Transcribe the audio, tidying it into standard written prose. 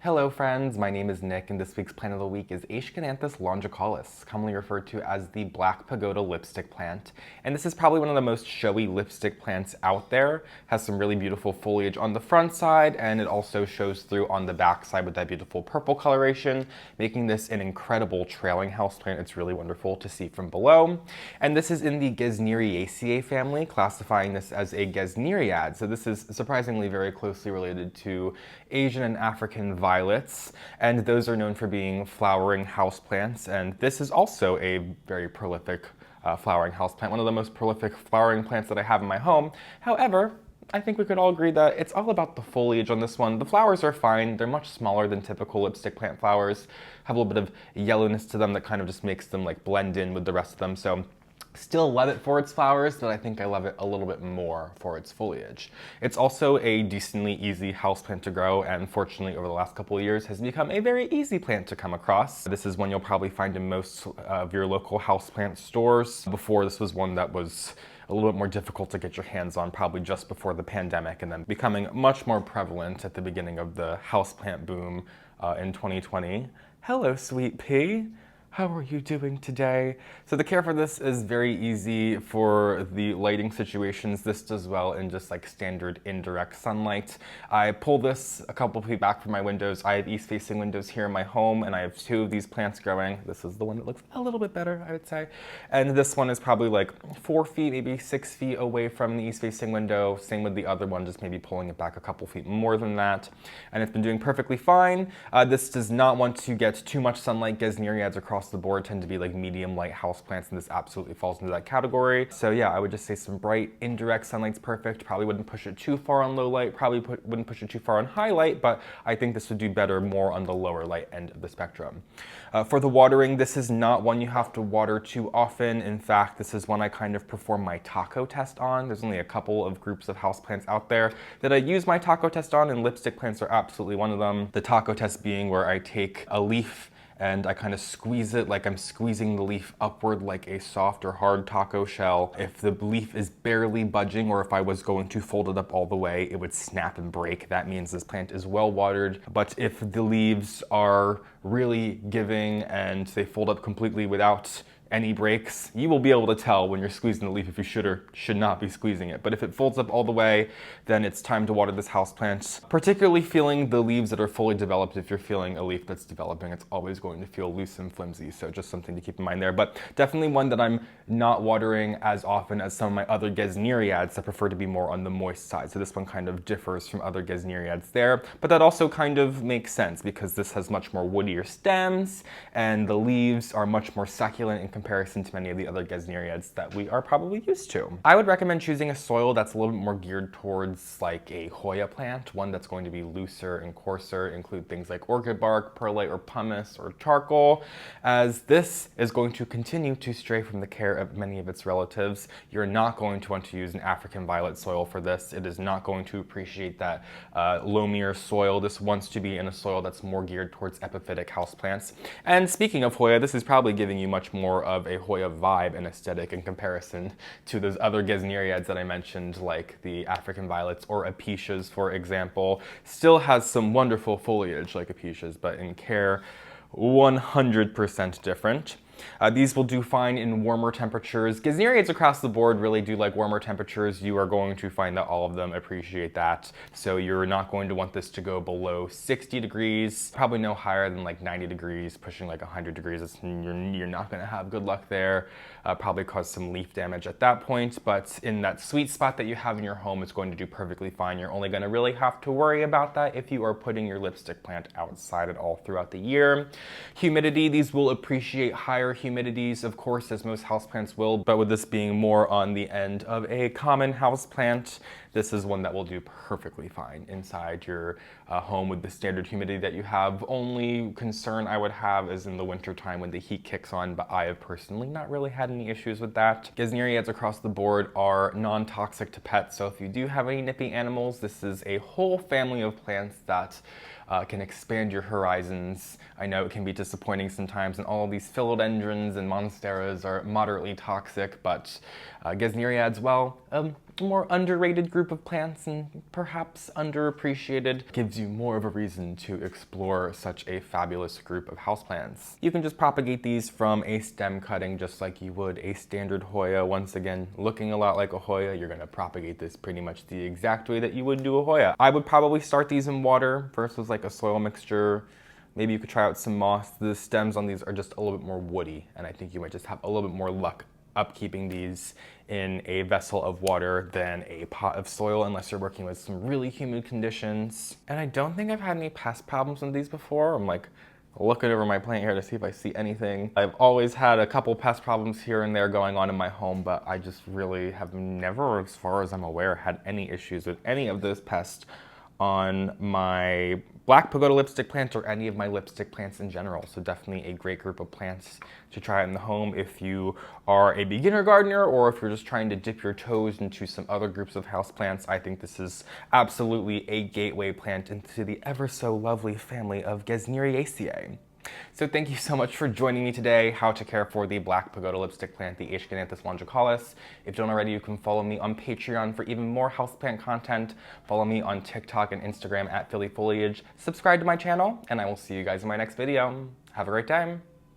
Hello friends, my name is Nick and this week's plant of the week is Aeschynanthus longicaulis, commonly referred to as the black pagoda lipstick plant. And this is probably one of the most showy lipstick plants out there. Has some really beautiful foliage on the front side and it also shows through on the back side with that beautiful purple coloration, making this an incredible trailing houseplant. It's really wonderful to see from below. And this is in the Gesneriaceae family, classifying this as a gesneriad. So this is surprisingly very closely related to Asian and African violets, and those are known for being flowering houseplants, and this is also a very prolific flowering houseplant, one of the most prolific flowering plants that I have in my home. However, I think we could all agree that it's all about the foliage on this one. The flowers are fine. They're much smaller than typical lipstick plant flowers, have a little bit of yellowness to them that kind of just makes them like blend in with the rest of them. So still love it for its flowers, but I think I love it a little bit more for its foliage. It's also a decently easy houseplant to grow, and fortunately over the last couple of years has become a very easy plant to come across. This is one you'll probably find in most of your local houseplant stores. Before, this was one that was a little bit more difficult to get your hands on, probably just before the pandemic, and then becoming much more prevalent at the beginning of the houseplant boom in 2020. Hello, sweet pea. How are you doing today? So the care for this is very easy for the lighting situations. This does well in just like standard indirect sunlight. I pull this a couple feet back from my windows. I have east-facing windows here in my home, and I have two of these plants growing. This is the one that looks a little bit better, I would say. And this one is probably like 4 feet, maybe 6 feet away from the east-facing window. Same with the other one, just maybe pulling it back a couple feet more than that. And it's been doing perfectly fine. This does not want to get too much sunlight. Gesneriads across the board tend to be like medium light houseplants, and this absolutely falls into that category. So yeah, I would just say some bright indirect sunlight's perfect. Probably wouldn't push it too far on low light, probably wouldn't push it too far on high light, but I think this would do better more on the lower light end of the spectrum. For the watering, this is not one you have to water too often. In fact, this is one I kind of perform my taco test on. There's only a couple of groups of houseplants out there that I use my taco test on, and lipstick plants are absolutely one of them. The taco test being where I take a leaf and I kind of squeeze it like I'm squeezing the leaf upward like a soft or hard taco shell. If the leaf is barely budging, or if I was going to fold it up all the way, it would snap and break. That means this plant is well watered. But if the leaves are really giving and they fold up completely without any breaks, you will be able to tell when you're squeezing the leaf if you should or should not be squeezing it. But if it folds up all the way, then it's time to water this houseplant. Particularly feeling the leaves that are fully developed. If you're feeling a leaf that's developing, it's always going to feel loose and flimsy, so just something to keep in mind there. But definitely one that I'm not watering as often as some of my other gesneriads that prefer to be more on the moist side. So this one kind of differs from other gesneriads there, but that also kind of makes sense because this has much more woodier stems and the leaves are much more succulent in comparison to many of the other gesneriads that we are probably used to. I would recommend choosing a soil that's a little bit more geared towards like a Hoya plant, one that's going to be looser and coarser, include things like orchid bark, perlite or pumice or charcoal, as this is going to continue to stray from the care of many of its relatives. You're not going to want to use an African violet soil for this. It is not going to appreciate that loamier soil. This wants to be in a soil that's more geared towards epiphytic houseplants. And speaking of Hoya, this is probably giving you much more of a Hoya vibe and aesthetic in comparison to those other gesneriads that I mentioned, like the African violets or apicias, for example. Still has some wonderful foliage like apicias, but in care, 100% different. These will do fine in warmer temperatures. Gesneriads across the board really do like warmer temperatures. You are going to find that all of them appreciate that. So you're not going to want this to go below 60 degrees, probably no higher than like 90 degrees, pushing like 100 degrees. You're not going to have good luck there. Probably cause some leaf damage at that point, but in that sweet spot that you have in your home, it's going to do perfectly fine. You're only going to really have to worry about that if you are putting your lipstick plant outside at all throughout the year. Humidity, these will appreciate higher humidities, of course, as most houseplants will, but with this being more on the end of a common houseplant, this is one that will do perfectly fine inside your home with the standard humidity that you have. Only concern I would have is in the winter time when the heat kicks on, but I have personally not really had any issues with that. Gesneriads across the board are non-toxic to pets, so if you do have any nippy animals, this is a whole family of plants that can expand your horizons. I know it can be disappointing sometimes, and all of these philodendrons and monsteras are moderately toxic, but gesneriads, well, more underrated group of plants and perhaps underappreciated, gives you more of a reason to explore such a fabulous group of houseplants. You can just propagate these from a stem cutting just like you would a standard Hoya. Once again, looking a lot like a Hoya, you're gonna propagate this pretty much the exact way that you would do a Hoya. I would probably start these in water versus like a soil mixture. Maybe you could try out some moss. The stems on these are just a little bit more woody, and I think you might just have a little bit more luck upkeeping these in a vessel of water than a pot of soil, unless you're working with some really humid conditions. And I don't think I've had any pest problems with these before. I'm like looking over my plant here to see if I see anything. I've always had a couple pest problems here and there going on in my home, but I just really have never, as far as I'm aware, had any issues with any of those pests on my black pagoda lipstick plant or any of my lipstick plants in general. So definitely a great group of plants to try in the home if you are a beginner gardener or if you're just trying to dip your toes into some other groups of houseplants. I think this is absolutely a gateway plant into the ever so lovely family of Gesneriaceae. So thank you so much for joining me today, how to care for the black pagoda lipstick plant, the Aeschynanthus longicaulis. If you don't already, you can follow me on Patreon for even more houseplant content. Follow me on TikTok and Instagram at phillyfoliage. Subscribe to my channel, and I will see you guys in my next video. Have a great time.